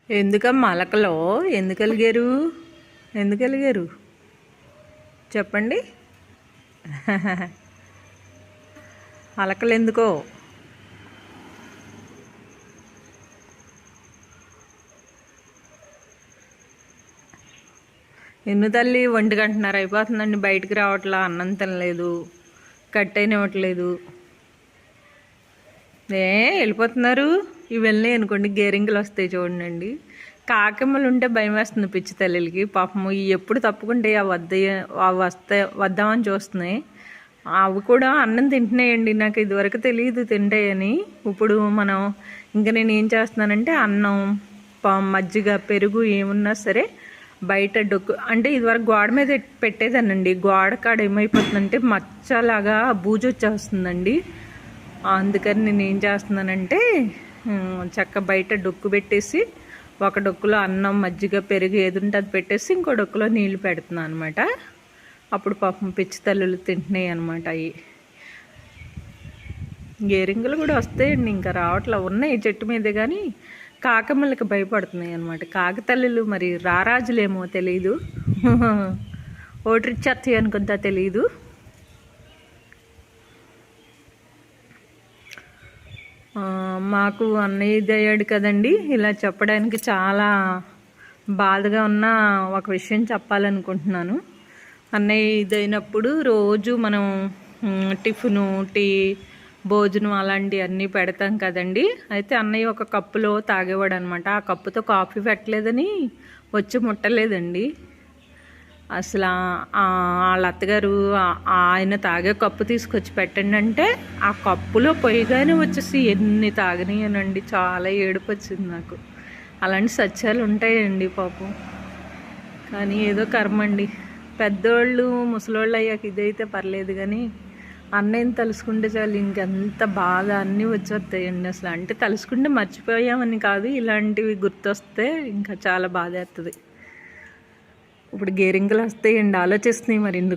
ఎందుకమ్మా అలకలో ఎందుకు అలిగారు? ఎందుకు అలిగారు చెప్పండి. అలకలు ఎందుకో? ఎన్ను తల్లి 1:30 అయిపోతుందండి, బయటికి రావట్లా, అన్నం తినలేదు, కట్ అయినివ్వట్లేదు. వెళ్ళిపోతున్నారు. ఇవి వెళ్ళినాయి అనుకోండి గేరింకలు వస్తాయి చూడండి. కాకిమ్మలు ఉంటే భయం వేస్తుంది పిచ్చి తల్లికి. పాపము ఎప్పుడు తప్పుకుంటే అవి వద్దామని చూస్తున్నాయి. అవి కూడా అన్నం తింటున్నాయండి. నాకు ఇదివరకు తెలియదు తింటాయని. ఇప్పుడు మనం ఇంకా నేను ఏం చేస్తున్నానంటే అన్నం, మజ్జిగ, పెరుగు ఏమున్నా సరే బయట డొక్కు అంటే ఇదివరకు గోడ మీద పెట్టేదానండి. గోడ కాడ ఏమైపోతుందంటే మచ్చలాగా బూజు వచ్చేస్తుందండి. అందుకని నేను ఏం చేస్తున్నానంటే చక్క బయట డొక్కు పెట్టేసి ఒక డొక్కులో అన్నం, మజ్జిగ, పెరుగు ఏది ఉంటే అది పెట్టేసి ఇంకో డొక్కులో నీళ్లు పెడుతున్నాను అనమాట. అప్పుడు పాపం పిచ్చి తల్లులు తింటున్నాయి అనమాట. అవి గేరింగులు కూడా వస్తాయండి, ఇంకా రావట్లా, ఉన్నాయి చెట్టు మీదే, కానీ కాకమ్మలకి భయపడుతున్నాయి అనమాట. కాకతల్లులు మరి రారాజులేమో తెలీదు, ఓట్రిచ్చేస్తాయి అనుకుంటా తెలీదు. మాకు అన్నయ్య ఇది అయ్యాడు కదండి, ఇలా చెప్పడానికి చాలా బాధగా ఉన్న ఒక విషయం చెప్పాలనుకుంటున్నాను. అన్నయ్య ఇదైనప్పుడు రోజు మనం టిఫిను, టీ, భోజనం అలాంటివన్నీ పెడతాం కదండి. అయితే అన్నయ్య ఒక కప్పులో తాగేవాడు అనమాట. ఆ కప్పుతో కాఫీ పెట్టలేదని వచ్చి ముట్టలేదండి. అసలు వాళ్ళ అత్తగారు ఆయన తాగే కప్పు తీసుకొచ్చి పెట్టండి అంటే ఆ కప్పులో పొయ్యిగానే వచ్చేసి ఎన్ని తాగనియనండి. చాలా ఏడుపు వచ్చింది నాకు. అలాంటి సత్యాలు ఉంటాయండి పాపం. కానీ ఏదో కర్మ అండి. పెద్దోళ్ళు ముసలోళ్ళు అయ్యాక ఇదైతే పర్లేదు, కానీ అన్నయ్యని తలుసుకుంటే చాలు ఇంకెంత బాధ అన్నీ వచ్చేస్తాయండి. అసలు అంటే తలుసుకుంటే మర్చిపోయామని కాదు, ఇలాంటివి గుర్తొస్తే ఇంకా చాలా బాధ వేస్తుంది. ఇప్పుడు గేరింకలు వస్తాయండి, ఆలోచిస్తున్నాయి మరి ఎందుకు.